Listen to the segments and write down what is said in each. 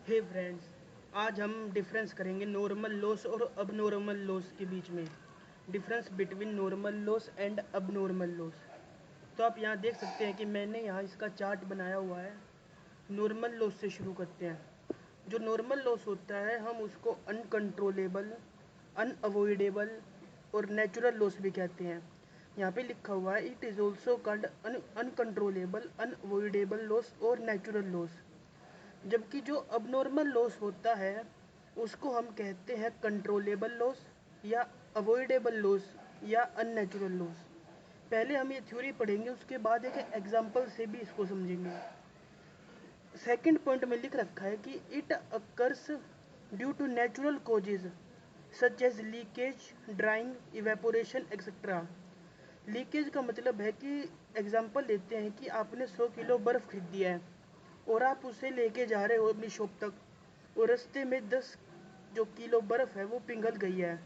हे friends, आज हम difference करेंगे नॉर्मल लॉस और अबनॉर्मल लॉस के बीच में। Difference between normal loss and abnormal loss. तो आप यहाँ देख सकते हैं कि मैंने यहाँ इसका चार्ट बनाया हुआ है। नॉर्मल लॉस से शुरू करते हैं। जो नॉर्मल लॉस होता है हम उसको अनकंट्रोलेबल, अनअवॉइडेबल और नेचुरल लॉस भी कहते हैं। यहाँ पे लिखा हुआ है it is also called uncontrollable, unavoidable loss और नेचुरल लॉस। जबकि जो अबनॉर्मल लॉस होता है उसको हम कहते हैं कंट्रोलेबल लॉस या अवॉइडेबल लॉस या अननेचुरल लॉस। पहले हम ये थ्योरी पढ़ेंगे, उसके बाद एक एग्जांपल से भी इसको समझेंगे। सेकंड पॉइंट में लिख रखा है कि it occurs due to natural causes such as leakage, drying, evaporation etcetera. Leakage का मतलब है कि एग्जांपल लेते हैं कि आपने 100 किलो बर्फ़ खरीदी है और आप उसे लेके जा रहे हो अपनी शॉप तक और रास्ते में 10 जो किलो बर्फ़ है वो पिघल गई है।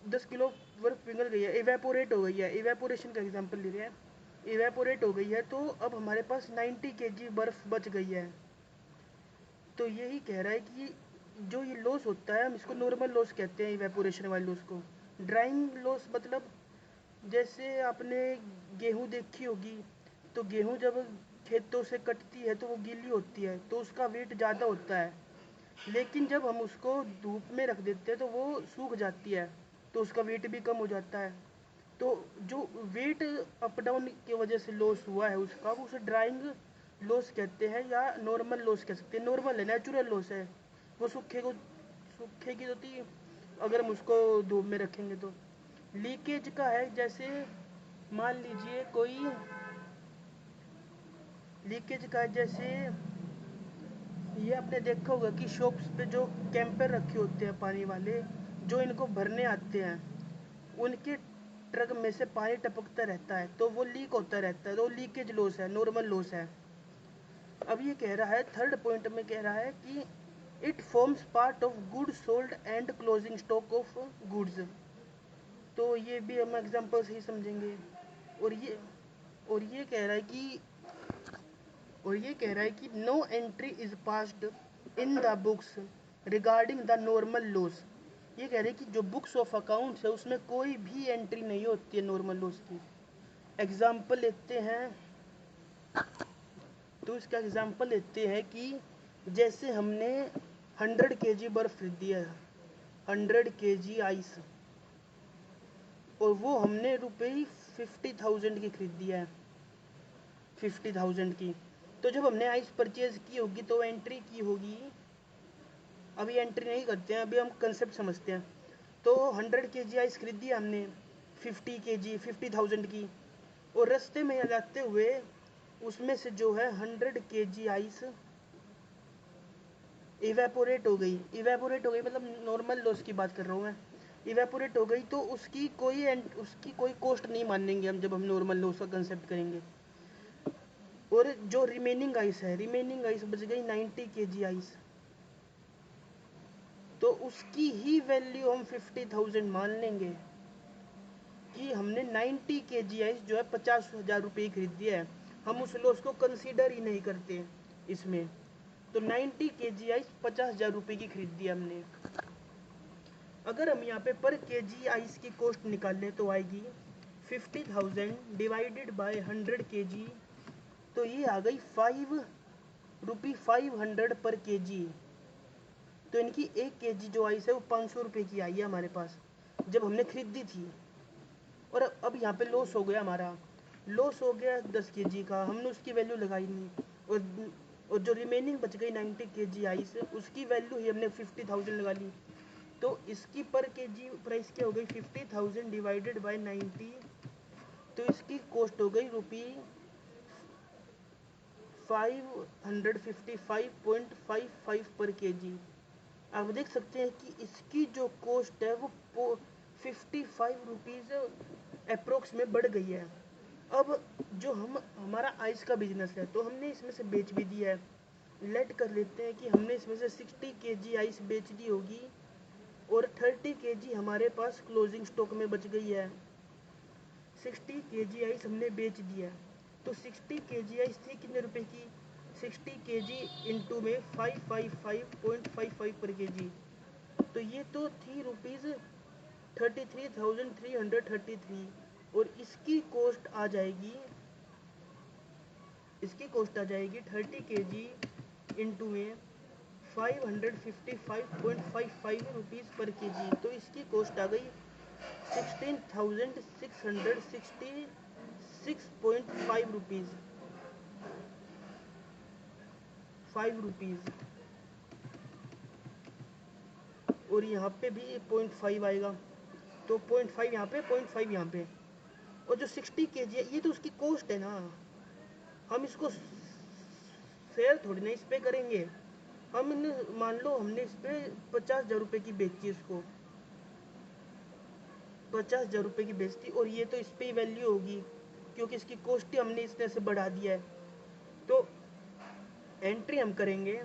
10 किलो बर्फ़ पिघल गई है, इवेपोरेट हो गई है। इवेपोरेशन का एग्जांपल ले रहे हैं। इवेपोरेट हो गई है तो अब हमारे पास 90 केजी बर्फ़ बच गई है। तो यही कह रहा है कि जो ये लॉस होता है हम इसको नॉर्मल लॉस कहते हैं, इवेपोरेशन वाले लॉस को। ड्राइंग लॉस मतलब जैसे आपने गेहूँ देखी होगी, तो गेहूँ जब खेतों से कटती है तो वो गीली होती है तो उसका वेट ज़्यादा होता है। लेकिन जब हम उसको धूप में रख देते हैं तो वो सूख जाती है तो उसका वेट भी कम हो जाता है। तो जो वेट अप डाउन की वजह से लॉस हुआ है उसका, वो उसे ड्राइंग लॉस कहते हैं या नॉर्मल लॉस कह सकते हैं। नॉर्मल है, नेचुरल लॉस है, वो सूखेगी होती अगर हम उसको धूप में रखेंगे तो। लीकेज का है जैसे मान लीजिए कोई लीकेज का है जैसे ये आपने देखा होगा कि शॉप्स पे जो कैंपर रखे होते हैं पानी वाले, जो इनको भरने आते हैं, उनके ट्रक में से पानी टपकता रहता है तो वो लीक होता रहता है, तो लीकेज लॉस है, नॉर्मल लॉस है। अब ये कह रहा है, थर्ड पॉइंट में कह रहा है कि it forms part of goods sold and closing stock of goods. तो ये भी हम एग्जांपल से ही समझेंगे। और ये और ये कह रहा है कि no entry is passed in the books regarding the normal loss. ये कह रहे हैं कि जो बुक्स ऑफ अकाउंट्स है उसमें कोई भी एंट्री नहीं होती है नॉर्मल लॉस की। एग्जाम्पल लेते हैं, तो इसका एग्जाम्पल लेते हैं कि जैसे हमने 100 केजी बर्फ खरीदी है, 100 केजी आइस, और वो हमने रुपये 50,000 की खरीदी है, 50,000 की। तो जब हमने आइस परचेज की होगी तो एंट्री की होगी। अभी एंट्री नहीं करते हैं, अभी हम कंसेप्ट समझते हैं। तो 100 केजी आइस खरीदी हमने, 50 केजी 50,000 की, और रास्ते में जाते हुए उसमें से जो है 100 केजी आइस इवेपोरेट हो गई मतलब नॉर्मल लॉस की बात कर रहा हूँ मैं। इवेपोरेट हो गई तो उसकी कोई कॉस्ट नहीं मानेंगे हम जब हम नॉर्मल लॉस का कंसेप्ट करेंगे। और जो रिमेनिंग आइस बच गई 90 केजी आइस, तो उसकी ही वैल्यू हम 50,000 मान लेंगे कि हमने 90 केजी आइस जो है 50,000 रुपये खरीदी है। हम उस लॉस को कंसीडर ही नहीं करते इसमें। तो 90 केजी आइस 50,000 रुपये की खरीदी हमने। अगर हम यहाँ पे पर केजी आइस की कॉस्ट निकालें तो आएगी 50,000 डिवाइडेड बाय 100 केजी, तो ये आ गई 5 पर केजी। तो इनकी 1 केजी जो आइस है वो 500 रुपये की आई है हमारे पास जब हमने खरीदी थी। और अब यहाँ पे लॉस हो गया, हमारा लॉस हो गया 10 केजी का, हमने उसकी वैल्यू लगाई नहीं। और जो रिमेनिंग बच गई 90 केजी आइस, उसकी वैल्यू ही हमने 50,000 लगा ली। तो इसकी पर केजी प्राइस क्या हो गई, 50,000 डिवाइडेड बाय 90। तो इसकी कॉस्ट हो गई रुपी 555.55 पर केजी। आप देख सकते हैं कि इसकी जो कॉस्ट है वो 55 रुपीज़ अप्रोक्स में बढ़ गई है। अब जो हमारा आइस का बिजनेस है तो हमने इसमें से बेच भी दिया है। लेट कर लेते हैं कि हमने इसमें से 60 केजी आइस बेच दी होगी और 30 केजी हमारे पास क्लोजिंग स्टॉक में बच गई है। 60 केजी आइस हमने बेच दिया, तो 60 केजी आइस थी कितने रुपए की, 60 kg इंटू में 555.55 पर kg, तो ये तो थी रुपीज़ 33,333। और इसकी कॉस्ट आ जाएगी 30 kg इंटू में 555.55 रुपीज़ पर kg, तो इसकी कॉस्ट आ गई 16,666.5 रुपीज़, 5 रुपीज़। और यहाँ पे भी 0.5 आएगा, तो 0.5 यहाँ पे, 0.5 यहाँ पे। और जो 60 kg है ये तो उसकी कॉस्ट है ना, हम इसको शेयर थोड़ी ना इस पे करेंगे। हम मान लो हमने इस पे 50,000 रुपये की बेची, इसको 50,000 रुपये की बेचती, और ये तो इस पे ही वैल्यू होगी क्योंकि इसकी कॉस्ट ही हमने इस तरह से बढ़ा दिया है। तो एंट्री हम करेंगे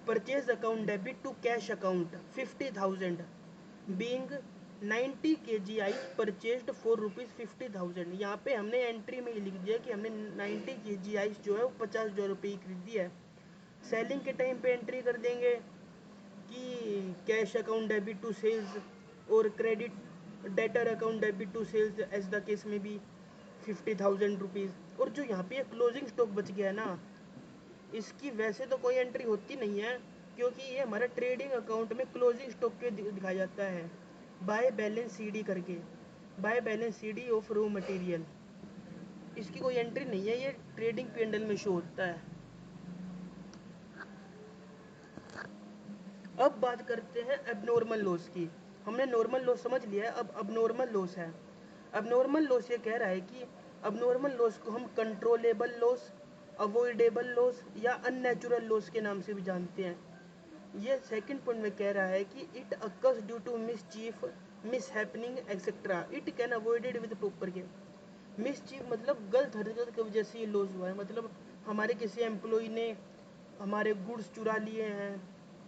purchase account debit to cash account 50,000 being 90 kg ice purchased for rupees 50,000। यहाँ पे हमने एंट्री में ही लिख दिया कि हमने 90 kg आइस जो है वो 50,000 रुपये की खरीदी है। सेलिंग के टाइम पे एंट्री कर देंगे कि cash account debit to sales और credit debtor account debit to sales as the case में भी 50,000 रुपीज़। और जो यहाँ पे क्लोजिंग स्टॉक बच गया है ना, इसकी वैसे तो कोई एंट्री होती नहीं है क्योंकि ये हमारा ट्रेडिंग अकाउंट में क्लोजिंग स्टॉक पे दिखाया जाता है बाय बैलेंस सीडी करके, by balance CD of raw material. इसकी कोई एंट्री नहीं है, ये ट्रेडिंग P&L में शो होता है। अब बात करते हैं एबनॉर्मल लॉस की। हमने नॉर्मल लॉस समझ लिया है, अब अबनॉर्मल लॉस है। अबनॉर्मल लॉस ये कह रहा है कि अबनॉर्मल लॉस को हम कंट्रोलेबल लॉस, अवॉइडेबल लॉस या अननेचुरल लॉस के नाम से भी जानते हैं। ये सेकंड पॉइंट में कह रहा है कि it occurs due to mischief, mishappening etcetera, it can avoided with proper care. Mischief मतलब गलत हरकत की वजह से ये लॉस हुआ है, मतलब हमारे किसी एम्प्लॉय ने हमारे गुड्स चुरा लिए हैं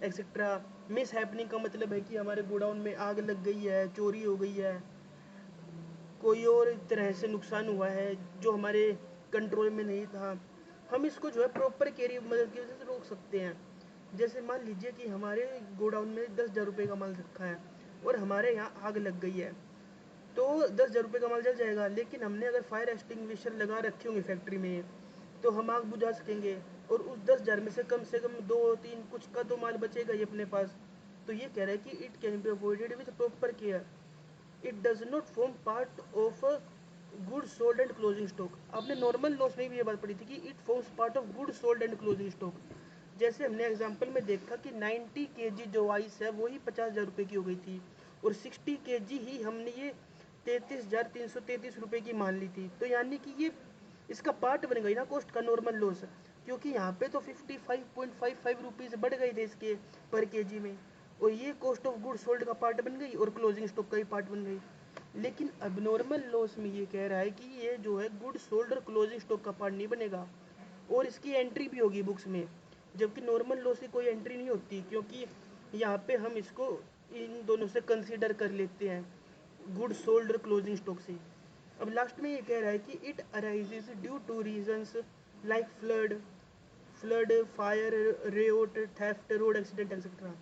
एक्सेट्रा। मिस हैपनिंग का मतलब है कि हमारे गोडाउन में आग लग गई है, चोरी हो गई है, कोई और तरह से नुकसान हुआ है जो हमारे कंट्रोल में नहीं था। हम इसको जो है प्रॉपर केयर की मदद की वजह से रोक सकते हैं। जैसे मान लीजिए कि हमारे गोडाउन में 10,000 रुपये का माल रखा है और हमारे यहाँ आग लग गई है, तो 10,000 रुपये का माल जल जाएगा, लेकिन हमने अगर फायर एक्सटिंग्विशर लगा रखे होंगे फैक्ट्री में तो हम आग बुझा सकेंगे, और उस 10,000 में से कम 2-3 कुछ का तो माल बचेगा ही अपने पास। तो ये कह रहा है कि it can be avoided with proper care, it does not form part of good sold and closing stock. आपने नॉर्मल लॉस में भी ये बात पढ़ी थी कि it forms part of good sold and closing stock. जैसे हमने एग्जांपल में देखा कि 90 kg जो आइस है वो ही 50,000 रुपये की हो गई थी, और 60 kg ही हमने ये 33,333 रुपये की मान ली थी। तो यानी कि ये इसका पार्ट बन गई ना कॉस्ट का नॉर्मल लॉस, क्योंकि यहाँ पे तो 55.55 रुपीज़ बढ़ गए थे इसके पर केजी में, और ये कॉस्ट ऑफ गुड सोल्ड का पार्ट बन गई और क्लोजिंग स्टॉक का ही पार्ट बन गई। लेकिन अबनॉर्मल लॉस में ये कह रहा है कि ये जो है गुड सोल्ड और क्लोजिंग स्टॉक का पार्ट नहीं बनेगा, और इसकी एंट्री भी होगी बुक्स में, जबकि नॉर्मल लॉस की कोई एंट्री नहीं होती, क्योंकि यहाँ पे हम इसको इन दोनों से कंसीडर कर लेते हैं, गुड सोल्ड और क्लोजिंग स्टॉक से। अब लास्ट में ये कह रहा है कि it arises due to reasons like flood, fire, riot, theft, road accident etcetera.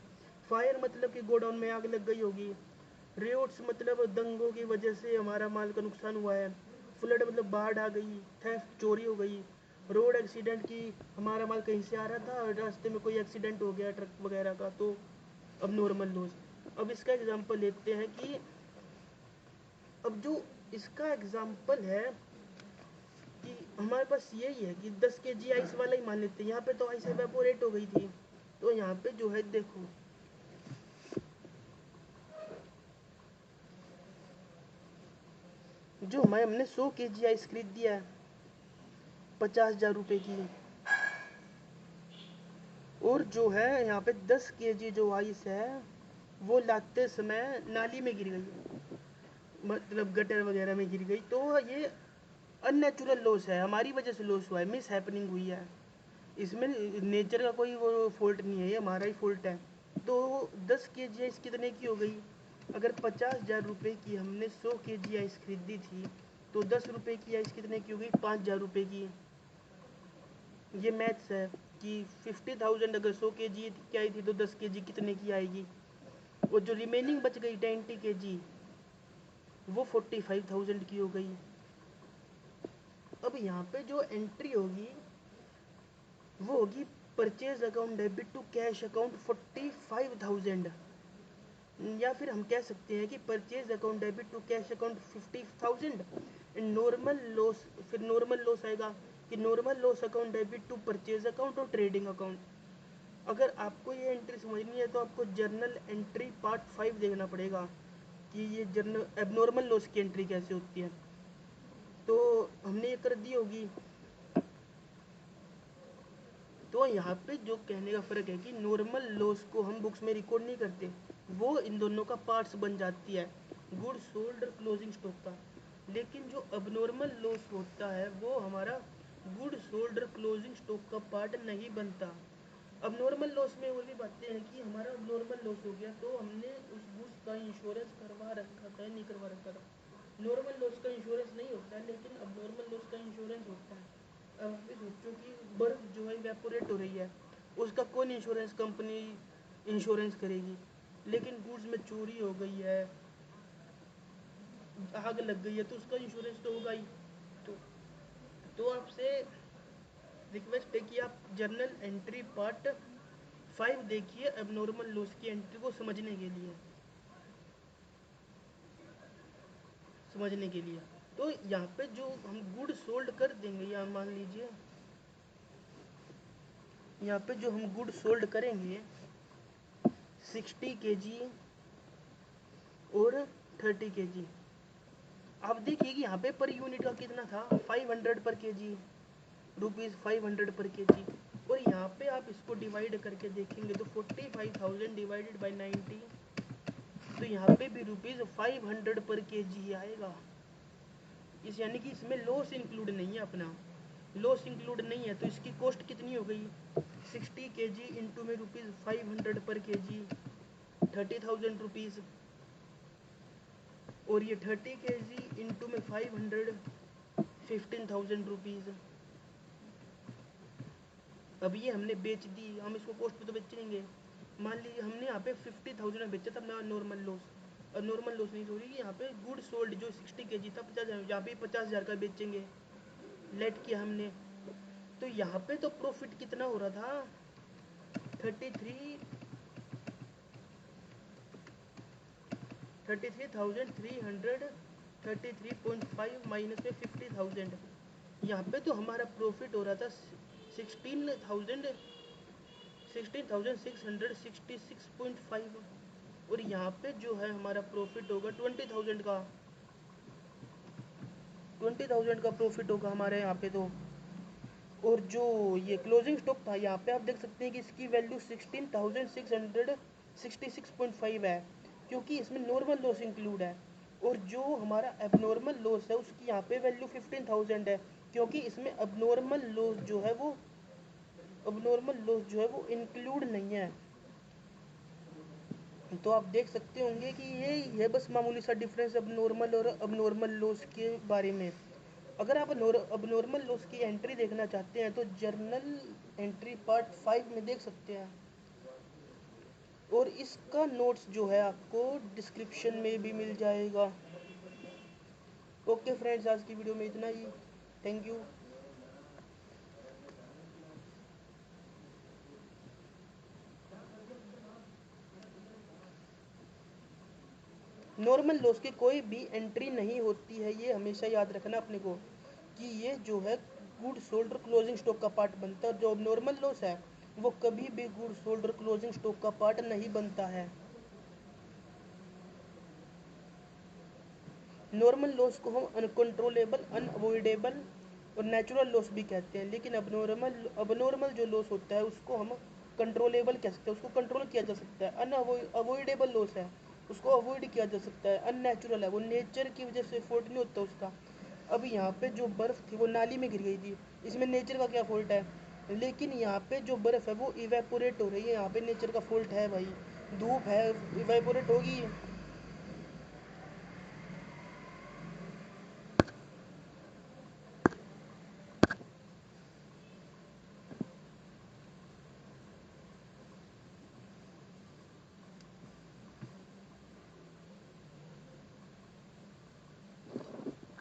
Fire मतलब कि गोडाउन में आग लग गई होगी, रेओट्स मतलब दंगों की वजह से हमारा माल का नुकसान हुआ है, फ्लड मतलब बाढ़ आ गई, थेफ्ट चोरी हो गई, रोड एक्सीडेंट की हमारा माल कहीं से आ रहा था और रास्ते में कोई एक्सीडेंट हो गया ट्रक वगैरह का, तो अब नॉर्मल लॉस। अब इसका एग्जांपल लेते हैं कि अब जो इसका एग्जांपल है कि हमारे पास यही है कि 10 kg आइस वाला ही मान लेते हैं, यहाँ पे तो आइस एवेपोरेट हो गई थी, तो यहाँ पे जो है देखो जो हमने 100 kg आइस खरीद दिया है 50,000 रुपये की, और जो है यहाँ पे 10 kg जो आइस है वो लाते समय नाली में गिर गई, मतलब गटर वगैरह में गिर गई, तो ये अननेचुरल लॉस है, हमारी वजह से लॉस हुआ है, मिस हैपनिंग हुई है, इसमें नेचर का कोई वो फॉल्ट नहीं है, ये हमारा ही फॉल्ट है। तो 10 kg आइस कितने की हो गई, अगर 50,000 रुपये की हमने 100 kg आइस खरीदी थी, तो 10 रुपये की आइस कितने की हो गई, 5,000 रुपये की। ये मैथ्स है कि 50,000 अगर 100 kg की आई थी तो 10 kg कितने की आएगी, और जो रिमेनिंग बच गई 20 kg वो 45,000 की हो गई। अब यहाँ पे जो एंट्री होगी वो होगी purchase account debit to cash account 45,000, या फिर हम कह सकते हैं कि purchase account debit to cash account 50,000 and normal loss, फिर नॉर्मल लॉस आएगा कि normal loss account debit to purchase account और ट्रेडिंग अकाउंट। अगर आपको ये एंट्री समझनी है तो आपको जर्नल एंट्री पार्ट 5 देखना पड़ेगा कि ये जर्नल एबनॉर्मल लॉस की एंट्री कैसे होती है। तो हमने ये कर दी होगी। तो यहाँ पे जो कहने का फ़र्क है कि नॉर्मल लॉस को हम बुक्स में रिकॉर्ड नहीं करते, वो इन दोनों का पार्ट्स बन जाती है गुड सोल्ड और क्लोजिंग स्टॉक का। लेकिन जो अबनॉर्मल लॉस होता है वो हमारा गुड सोल्ड और क्लोजिंग स्टॉक का पार्ट नहीं बनता। अबनॉर्मल लॉस में और भी बातें हैं कि हमारा अबनॉर्मल लॉस हो गया तो हमने उस गुड्स का इंश्योरेंस करवा रखा था, नहीं करवा रखा था। नॉर्मल लॉस का इंश्योरेंस नहीं होता है, लेकिन अबनॉर्मल लॉस का इंश्योरेंस होता है। अब सोचो कि बर्फ जो है इवेपोरेट हो रही है, उसका कौन इंश्योरेंस कंपनी इंश्योरेंस करेगी। लेकिन गुड्स में चोरी हो गई है, आग लग गई है, तो उसका इंश्योरेंस तो होगा ही। तो आपसे रिक्वेस्ट है कि आप जर्नल एंट्री पार्ट 5 देखिए एबनॉर्मल लॉस की एंट्री को समझने के लिए, तो यहाँ पे जो हम गुड सोल्ड कर देंगे, या मान लीजिए यहाँ पे जो हम गुड सोल्ड करेंगे 60 kg और 30 kg। आप देखिए कि यहाँ पे पर यूनिट का कितना था, 500 पर kg, ₹500 पर kg। और यहाँ पे आप इसको डिवाइड करके देखेंगे तो 45,000 डिवाइडेड बाई 90, तो यहाँ पे भी ₹500 पर kg आएगा। इस यानी कि इसमें लॉस इंक्लूड नहीं है, अपना लॉस इंक्लूड नहीं है, तो इसकी कॉस्ट कितनी हो गई 60 kg इंटू में ₹500 पर kg 30,000 रुपीज़, और ये 30 kg इंटू में 500 15,000 रुपीज़। अब ये हमने बेच दी, हम इसको कॉस्ट पे तो बेचेंगे। मान लीजिए हमने यहाँ पे 50,000 में बेचा था अपना नॉर्मल लॉस, और नॉर्मल लॉस नहीं सॉरी, यहाँ पे गुड सोल्ड जो 60 kg था 50,000, यहाँ पे 50,000 का बेचेंगे, लेट किया हमने। तो यहाँ पे तो प्रॉफिट कितना हो रहा था 33,333.5 माइनस में 50,000। यहाँ पे तो हमारा प्रॉफिट हो रहा था 16,666.5, और यहाँ पे जो है हमारा प्रॉफिट होगा 20,000 का प्रॉफिट होगा हमारे यहाँ पे तो। और जो ये क्लोजिंग स्टॉक था यहाँ पे आप देख सकते हैं कि इसकी वैल्यू 16,666.5 है, क्योंकि इसमें नॉर्मल लॉस इंक्लूड है। और जो हमारा एबनॉर्मल लॉस है उसकी यहाँ पे वैल्यू 15,000 है, क्योंकि इसमें अबनॉर्मल लॉस जो है वो इंक्लूड नहीं है। तो आप देख सकते होंगे कि ये बस मामूली सा डिफरेंस अबनॉर्मल और अबनॉर्मल लॉस के बारे में। अगर आप अबनॉर्मल लॉस की एंट्री देखना चाहते हैं तो जर्नल एंट्री पार्ट 5 में देख सकते हैं, और इसका नोट्स जो है आपको डिस्क्रिप्शन में भी मिल जाएगा। ओके फ्रेंड्स, आज की वीडियो में इतना ही। Thank you. नॉर्मल लॉस की कोई भी एंट्री नहीं होती है, ये हमेशा याद रखना अपने को कि ये जो है गुड सोल्ड और क्लोजिंग स्टॉक का पार्ट बनता है। जो नॉर्मल लॉस है वो कभी भी गुड सोल्ड और क्लोजिंग स्टॉक का पार्ट नहीं बनता है। नॉर्मल लॉस को हम अनकंट्रोलेबल, अनअवॉइडेबल और नेचुरल लॉस भी कहते हैं, लेकिन अबनॉर्मल जो लॉस होता है उसको हम कंट्रोलेबल कह सकते हैं, उसको कंट्रोल किया जा सकता है। अनअवॉइडेबल लॉस है, उसको अवॉइड किया जा सकता है। अननेचुरल है, वो नेचर की वजह से फॉल्ट नहीं होता उसका। अब यहाँ पे जो बर्फ़ थी वो नाली में गिर गई थी, इसमें नेचर का क्या फॉल्ट है। लेकिन यहाँ पे जो बर्फ़ है वो इवेपोरेट हो रही है, यहाँ पे नेचर का फॉल्ट है भाई। धूप है, इवेपोरेट होगी,